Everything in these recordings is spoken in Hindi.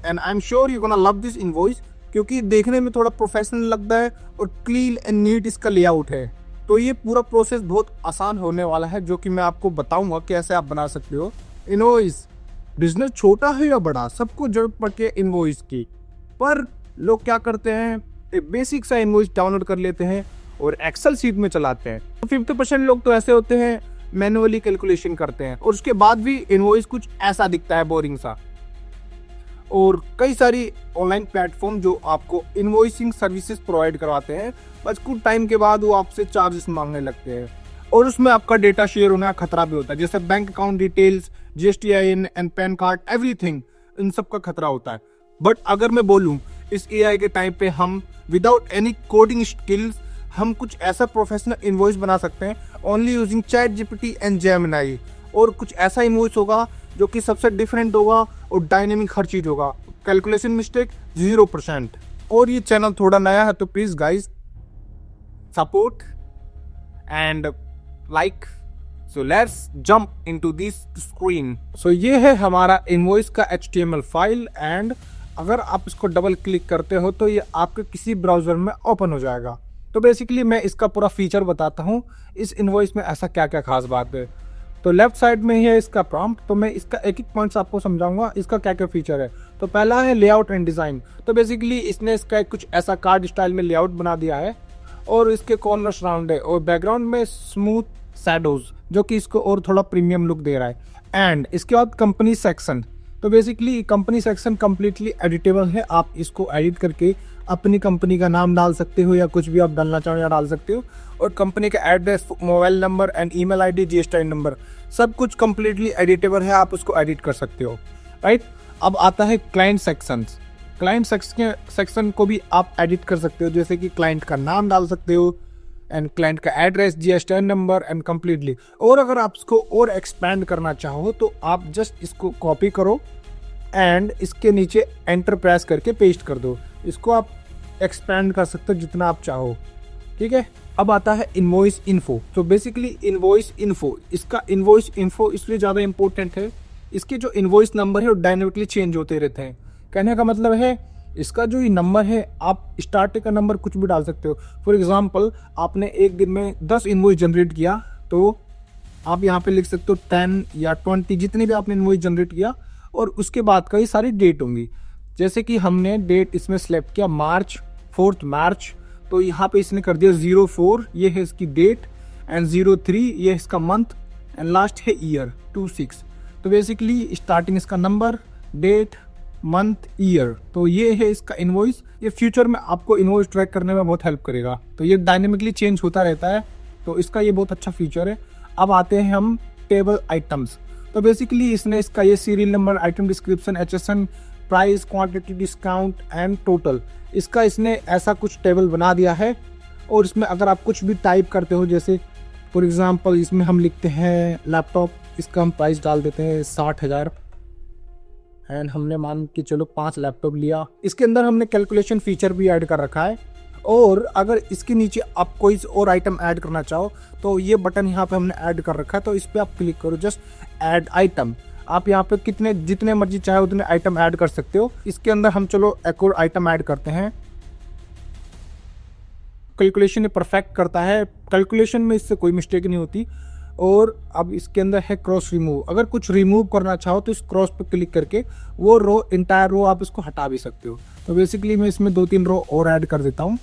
And I am sure you gonna love this invoice, क्योंकि देखने में थोड़ा प्रोफेशनल लगता है और क्लीन एंड नीट इसका लेआउट है। तो ये पूरा प्रोसेस बहुत आसान होने वाला है, जो कि मैं आपको बताऊंगा कैसे आप बना सकते हो इनवॉइस। बिजनेस छोटा है या बड़ा, सबको जरूरत पड़ती है इनवॉइस की, पर लोग क्या करते हैं, एक बेसिक सा इनवॉइस डाउनलोड कर लेते हैं और एक्सेल शीट में चलाते हैं। 50% लोग तो ऐसे होते हैं मैनुअली कैलकुलेशन करते हैं, और उसके बाद भी इनवॉइस कुछ ऐसा दिखता है बोरिंग सा। और कई सारी ऑनलाइन प्लेटफॉर्म जो आपको इनवॉइसिंग सर्विसेज प्रोवाइड करवाते हैं, बस कुछ टाइम के बाद वो आपसे चार्जेस मांगने लगते हैं, और उसमें आपका डेटा शेयर होने का खतरा भी होता है, जैसे bank account details, GSTIN and PAN card, everything, इन सब का खतरा होता है। बट अगर मैं बोलूँ इस AI के टाइम पे हम विदाउट एनी कोडिंग स्किल्स हम कुछ ऐसा प्रोफेशनल इनवॉइस बना सकते हैं only using ChatGPT and Gemini, और कुछ ऐसा इनवॉइस होगा जो कि सबसे डिफरेंट होगा और डायनेमिक हर चीज होगा, कैलकुलेशन मिस्टेक 0%। और ये चैनल थोड़ा नया है तो please guys support and like. So let's jump into this screen. So ये है हमारा इनवॉइस का HTML फाइल, एंड अगर आप इसको डबल क्लिक करते हो तो ये आपके किसी ब्राउजर में ओपन हो जाएगा। तो बेसिकली मैं इसका पूरा फीचर बताता हूँ, इस इनवॉइस में ऐसा क्या क्या खास बात है। तो लेफ्ट साइड में ही है इसका प्रॉम्प्ट, तो मैं इसका एक एक पॉइंट्स आपको समझाऊंगा इसका क्या क्या फीचर है। तो पहला है लेआउट एंड डिज़ाइन। तो बेसिकली इसने इसका कुछ ऐसा कार्ड स्टाइल में लेआउट बना दिया है, और इसके कॉर्नर्स राउंड है, और बैकग्राउंड में स्मूथ शैडोज जो कि इसको और थोड़ा प्रीमियम लुक दे रहा है। एंड इसके बाद कंपनी सेक्शन। तो basically company section completely editable है, आप इसको एडिट करके अपनी कंपनी का नाम डाल सकते हो, या कुछ भी आप डालना चाहो या डाल सकते हो, और कंपनी का address, mobile number and email ID, GSTIN number, सब कुछ कम्प्लीटली एडिटेबल है, आप उसको एडिट कर सकते हो, राइट। अब आता है क्लाइंट सेक्शंस। क्लाइंट सेक्शन को भी आप एडिट कर सकते हो, जैसे कि क्लाइंट का नाम डाल सकते हो एंड क्लाइंट का address, GSTIN number and completely. और अगर आप इसको और एक्सपैंड करना चाहो तो आप जस्ट इसको कॉपी करो एंड इसके नीचे एंटर प्रेस करके पेस्ट कर दो। इसको आप एक्सपैंड कर सकते हो जितना आप चाहो, ठीक है। अब आता है इनवॉइस इन्फो। तो बेसिकली इनवॉइस इन्फो, इसका इनवॉइस इन्फो इसलिए ज़्यादा इंपॉर्टेंट है, इसके जो इनवॉइस नंबर है वो डायनेमिकली चेंज होते रहते हैं। कहने का मतलब है इसका जो ये नंबर है, आप स्टार्टिंग का नंबर कुछ भी डाल सकते हो। फॉर एग्जांपल आपने एक दिन में 10 इनवॉइस जनरेट किया, तो आप यहाँ पे लिख सकते हो 10 या 20, जितने भी आपने इनवॉइस जनरेट किया, और उसके बाद का ये सारी डेट होंगी। जैसे कि हमने डेट इसमें सेलेक्ट किया मार्च, 4 मार्च, तो यहाँ पे इसने कर दिया 04, ये है इसकी डेट, एंड 03 ये है इसका मंथ, एंड लास्ट है ईयर 26। तो बेसिकली स्टार्टिंग इसका नंबर, डेट, मंथ, ईयर, तो ये है इसका इनवॉइस। ये फ्यूचर में आपको इनवॉइस ट्रैक करने में बहुत हेल्प करेगा। तो ये डायनेमिकली चेंज होता रहता है, तो इसका ये बहुत अच्छा फीचर है। अब आते हैं हम टेबल आइटम्स। तो बेसिकली इसने इसका ये serial number, item description, HSN, price, quantity, discount and total, इसका इसने ऐसा कुछ टेबल बना दिया है। और इसमें अगर आप कुछ भी टाइप करते हो, जैसे फॉर एग्जांपल इसमें हम लिखते हैं लैपटॉप, इसका हम प्राइस डाल देते हैं 60,000, एंड हमने मान के चलो 5 लैपटॉप लिया। इसके अंदर हमने कैलकुलेशन फीचर भी ऐड कर रखा है, और अगर इसके नीचे आप कोई और आइटम ऐड करना चाहो तो ये बटन यहाँ पे हमने ऐड कर रखा है, तो इस पर आप क्लिक करो, जस्ट ऐड आइटम। आप यहाँ पे जितने मर्जी चाहे उतने आइटम ऐड कर सकते हो। इसके अंदर हम चलो एक और आइटम ऐड करते हैं। कैलकुलेशन परफेक्ट करता है, कैलकुलेशन में इससे कोई मिस्टेक नहीं होती। और अब इसके अंदर है क्रॉस रिमूव। अगर कुछ रिमूव करना चाहो तो इस क्रॉस पे क्लिक करके वो रो, इंटायर रो आप इसको हटा भी सकते हो। तो बेसिकली मैं इसमें 2-3 रो और ऐड कर देता हूँ।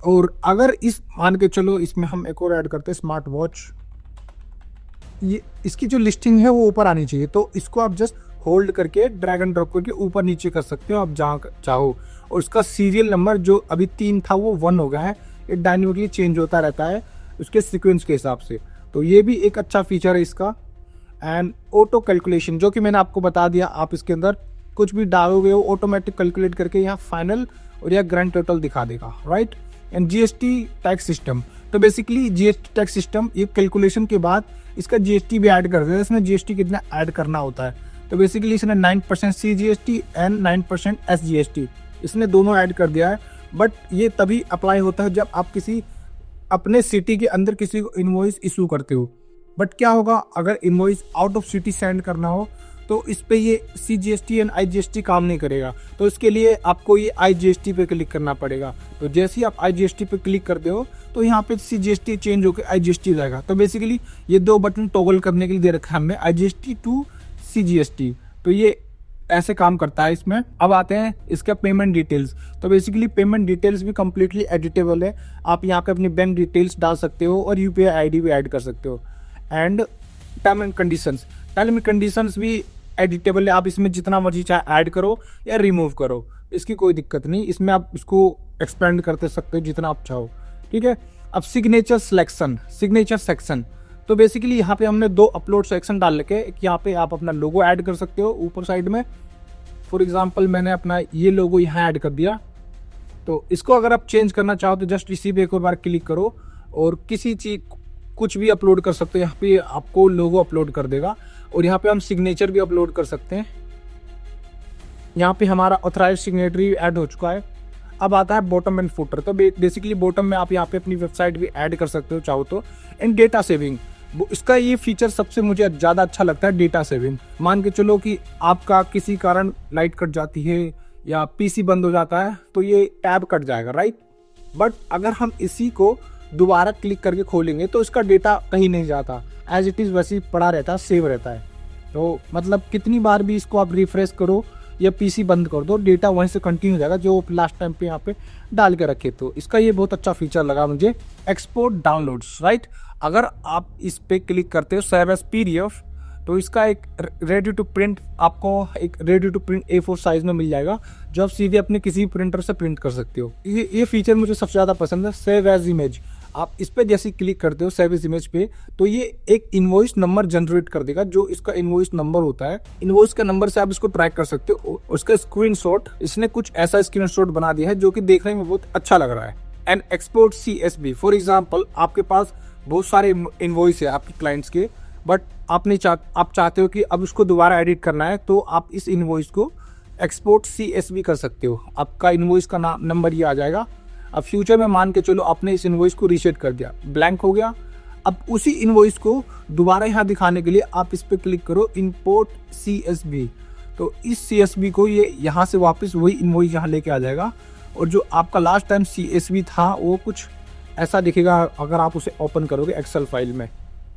और अगर इस मान के चलो इसमें हम एक और ऐड करते हैं स्मार्ट वॉच, ये इसकी जो लिस्टिंग है वो ऊपर आनी चाहिए, तो इसको आप जस्ट होल्ड करके ड्रैग एंड ड्रॉप करके ऊपर नीचे कर सकते हो आप जहाँ चाहो। और इसका सीरियल नंबर जो अभी 3 था वो 1 हो गया है, ये डायनेमिकली चेंज होता रहता है उसके सीक्वेंस के हिसाब से। तो ये भी एक अच्छा फीचर है इसका। एंड ऑटो कैलकुलेशन, जो कि मैंने आपको बता दिया, आप इसके अंदर कुछ भी डालोगे वो ऑटोमेटिक कैलकुलेट करके यहाँ फाइनल और यह ग्रैंड टोटल दिखा देगा, right. And GST tax system, तो बेसिकली GST टैक्स सिस्टम ये कैलकुलेशन के बाद इसका GST भी ऐड कर देता है। इसमें GST कितना ऐड करना होता है, तो बेसिकली इसने 9% CGST एंड 9% SGST इसने दोनों ऐड कर दिया है। बट ये तभी अप्लाई होता है जब आप किसी अपने सिटी के अंदर किसी को इनवॉइस इशू करते हो। बट क्या होगा अगर invoice out of city send करना हो, तो इस पे ये CGST एंड IGST काम नहीं करेगा। तो इसके लिए आपको ये IGST पे क्लिक करना पड़ेगा। तो जैसे ही आप IGST पे क्लिक करते हो तो यहाँ पे CGST चेंज होकर IGST जाएगा। तो बेसिकली ये दो बटन टॉगल करने के लिए दे रखा है हमने, IGST टू CGST। तो ये ऐसे काम करता है इसमें। अब आते हैं इसका पेमेंट डिटेल्स। तो बेसिकली पेमेंट डिटेल्स भी कम्प्लीटली एडिटेबल है। आप यहाँ पे अपनी बैंक डिटेल्स डाल सकते हो और UPI ID भी ऐड कर सकते हो। एंड टर्म एंड कंडीशंस भी एडिटेबल है। आप इसमें जितना मर्जी चाहे ऐड करो या रिमूव करो, इसकी कोई दिक्कत नहीं। इसमें आप इसको एक्सपेंड करते सकते हो जितना आप चाहो, ठीक है। अब सिग्नेचर सेक्शन। तो बेसिकली यहाँ पे हमने दो अपलोड सेक्शन डाल रखे। एक यहाँ पे आप अपना लोगो ऐड कर सकते हो ऊपर साइड में। फॉर एग्जांपल मैंने अपना ये लोगो यहाँ ऐड कर दिया। तो इसको अगर आप चेंज करना चाहो तो जस्ट इसी पे एक और बार क्लिक करो और किसी चीज कुछ भी अपलोड कर सकते हो। यहाँ पे आपको लोगो अपलोड कर देगा और यहाँ पे हम सिग्नेचर भी अपलोड कर सकते हैं। यहाँ पे हमारा ऑथराइज सिग्नेटरी ऐड हो चुका है। अब आता है बॉटम एंड फुटर। तो बेसिकली बॉटम में आप यहाँ पे अपनी वेबसाइट भी ऐड कर सकते हो चाहो तो। एंड डेटा सेविंग, इसका ये फीचर सबसे मुझे ज़्यादा अच्छा लगता है, डेटा सेविंग। मान के चलो कि आपका किसी कारण लाइट कट जाती है या PC बंद हो जाता है तो ये टैब कट जाएगा, राइट। बट अगर हम इसी को दोबारा क्लिक करके खोलेंगे तो इसका डेटा कहीं नहीं जाता, एज इट इज़ वैसे ही पड़ा रहता है, सेव रहता है। तो मतलब कितनी बार भी इसको आप रिफ्रेश करो या PC बंद कर दो, डेटा वहीं से कंटिन्यू हो जाएगा जो लास्ट टाइम पे यहाँ पे डाल के रखे। तो इसका ये बहुत अच्छा फीचर लगा मुझे। Export downloads, right. अगर आप इस पे क्लिक करते हो सेव एज PDF, तो इसका एक ready to print A4 size में मिल जाएगा जो आप सीधे अपने किसी प्रिंटर से प्रिंट कर सकते हो। ये फीचर मुझे सबसे ज़्यादा पसंद है। सेव एज इमेज, आप इस पे जैसे क्लिक करते हो सेव एज इमेज पे, तो ये एक इनवॉइस नंबर जनरेट कर देगा जो इसका इनवॉइस नंबर होता है। इनवॉइस के नंबर से आप इसको ट्रैक कर सकते हो। उसका स्क्रीनशॉट, इसने कुछ ऐसा स्क्रीनशॉट बना दिया है जो कि देखने में बहुत अच्छा लग रहा है। And export CSV, for example आपके पास बहुत सारे इनवॉइस है आपके क्लाइंट्स के, बट आप चाहते हो कि अब उसको दोबारा एडिट करना है, तो आप इस इनवॉइस को एक्सपोर्ट CSV कर सकते हो। आपका इनवॉइस का नंबर ये आ जाएगा। अब फ्यूचर में मान के चलो आपने इस इनवॉइस को रीसेट कर दिया, ब्लैंक हो गया। अब उसी इनवॉइस को दोबारा यहाँ दिखाने के लिए आप इस पे क्लिक करो इंपोर्ट CSV। तो इस CSV को ये यहाँ से वापस वही इनवॉइस यहाँ लेके आ जाएगा और जो आपका लास्ट टाइम CSV था वो कुछ ऐसा दिखेगा अगर आप उसे ओपन करोगे एक्सेल फाइल में।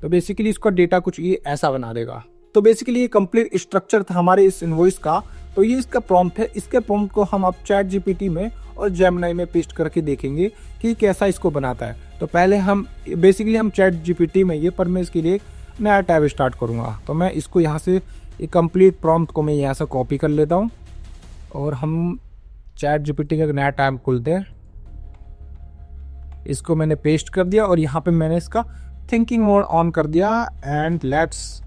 तो बेसिकली इसका डेटा कुछ ये ऐसा बना देगा। तो बेसिकली ये कंप्लीट स्ट्रक्चर था हमारे इस इनवॉइस का। तो ये इसका प्रॉम्प्ट है। इसके प्रॉम्प्ट को हम अब ChatGPT में और जेमिनी में पेस्ट करके देखेंगे कि कैसा इसको बनाता है। तो पहले हम ChatGPT में ये, पर मैं इसके लिए एक नया टैब स्टार्ट करूँगा। तो मैं इसको यहाँ से ये कंप्लीट प्रॉम्प्ट को मैं यहाँ से कॉपी कर लेता हूँ और हम ChatGPT का एक नया टैब खोलते हैं। इसको मैंने पेस्ट कर दिया और यहाँ पे मैंने इसका थिंकिंग मोड ऑन कर दिया। And let's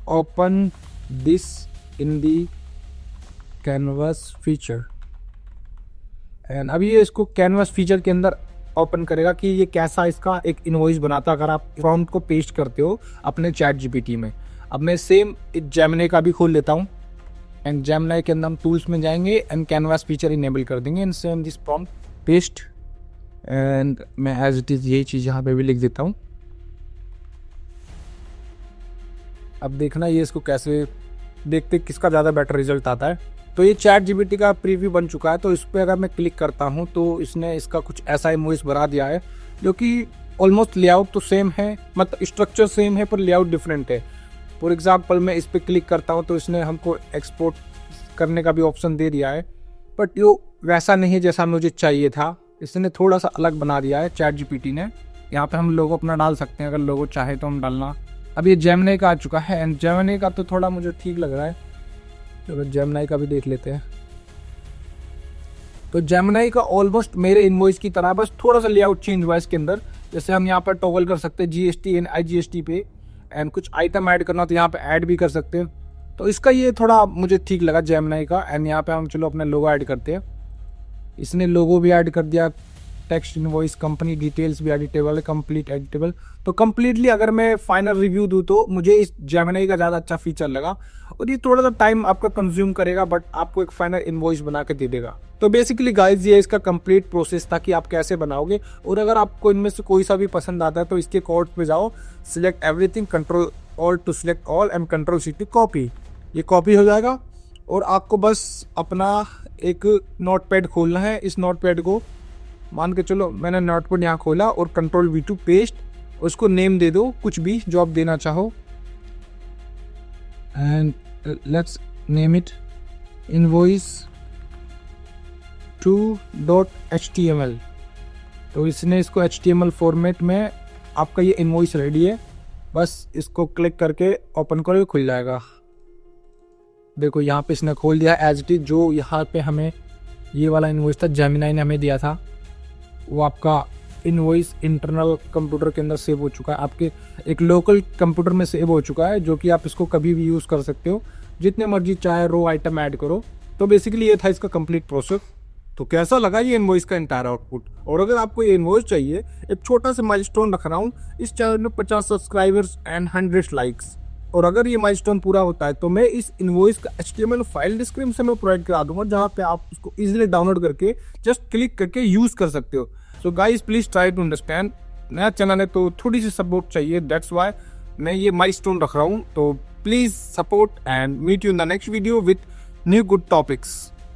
open this in the canvas feature. And अभी ये इसको कैनवास फीचर के अंदर ओपन करेगा कि ये कैसा इसका एक इनवॉइस बनाता है अगर आप प्रॉम्प्ट को पेस्ट करते हो अपने ChatGPT में। अब मैं सेम जेमिनी का भी खोल लेता हूँ एंड जेमिनी के अंदर हम टूल्स में जाएंगे एंड कैनवास फीचर इनेबल कर देंगे and same this prompt paste. And मैं एज इट इज़ यही चीज़ यहाँ पे भी लिख देता हूँ। अब देखना ये इसको कैसे देखते किसका ज़्यादा बेटर रिजल्ट आता है। तो ये ChatGPT का प्रीव्यू बन चुका है। तो इस पर अगर मैं क्लिक करता हूँ तो इसने इसका कुछ ऐसा इमोज बना दिया है जो कि ऑलमोस्ट लेआउट तो सेम है, मतलब स्ट्रक्चर सेम है पर लेआउट डिफरेंट है। फॉर एग्जांपल मैं इस पर क्लिक करता हूँ तो इसने हमको एक्सपोर्ट करने का भी ऑप्शन दे दिया है, बट ये वैसा नहीं है जैसा मुझे चाहिए था। इसने थोड़ा सा अलग बना दिया है ChatGPT ने। यहाँ पे हम लोगो अपना डाल सकते हैं अगर लोगो चाहे तो हम डालना। अब ये जेमिनी का आ चुका है एंड जेमिनी का तो थोड़ा मुझे ठीक लग रहा है। चलो जेमिनी का भी देख लेते हैं। तो जेमिनी का ऑलमोस्ट मेरे इनवॉइस की तरह, बस थोड़ा सा लेआउट चेंज हुआ है इसके अंदर। जैसे हम यहाँ पर टॉगल कर सकते हैं GST एंड IGST पे, एंड कुछ आइटम ऐड करना तो यहाँ पे ऐड भी कर सकते हैं। तो इसका ये थोड़ा मुझे ठीक लगा जेमिनी का। एंड यहाँ पे हम चलो अपना लोगो ऐड करते हैं। इसने लोगो भी ऐड कर दिया, टेक्स्ट इनवॉइस, कंपनी डिटेल्स भी एडिटेबल है, कंप्लीट एडिटेबल। तो कंप्लीटली अगर मैं फाइनल रिव्यू दूँ तो मुझे इस जेमिनी का ज़्यादा अच्छा फीचर लगा और ये थोड़ा सा टाइम आपका कंज्यूम करेगा बट आपको एक फाइनल इनवॉइस बना के दे देगा। तो बेसिकली गाइज ये इसका कंप्लीट प्रोसेस था कि आप कैसे बनाओगे। और अगर आपको इनमें से कोई सा भी पसंद आता है तो इसके कोड पे जाओ, select everything, control all to select all and control C to copy. ये कॉपी हो जाएगा और आपको बस अपना एक नोटपैड खोलना है। इस नोटपैड को मान के चलो मैंने नोटपैड यहाँ खोला और कंट्रोल V2 पेस्ट, उसको नेम दे दो कुछ भी जो आप देना चाहो and let's name it invoice 2.html। तो इसने इसको HTML फॉर्मेट में आपका ये इनवॉइस रेडी है, बस इसको क्लिक करके ओपन करो, खुल जाएगा। देखो यहाँ पे इसने खोल दिया एज इट इज। जो यहाँ पे हमें ये वाला इनवॉइस था जेमिनाई ने हमें दिया था, वो आपका इनवॉइस इंटरनल कंप्यूटर के अंदर सेव हो चुका है, आपके एक लोकल कंप्यूटर में सेव हो चुका है, जो कि आप इसको कभी भी यूज़ कर सकते हो, जितने मर्जी चाहे रो आइटम ऐड करो। तो बेसिकली ये था इसका कंप्लीट प्रोसेस। तो कैसा लगा ये इनवॉइस का एंटायर आउटपुट? और अगर आपको ये इनवॉइस चाहिए, एक छोटा सा माइलस्टोन रख रहा हूँ इस चैनल में 50 सब्सक्राइबर्स एंड 100 लाइक्स, और अगर ये माइलस्टोन पूरा होता है तो मैं इस इनवॉइस का HTML फाइल डिस्क्रिप्शन में प्रोवाइड करा दूंगा, जहाँ पे आप उसको इजीली डाउनलोड करके जस्ट क्लिक करके यूज कर सकते हो। So guys please try to understand. नया चैनल है तो थोड़ी सी सपोर्ट चाहिए, दैट्स वाई मैं ये माइलस्टोन रख रहा हूँ। तो please support and meet you in the next video with new good topics.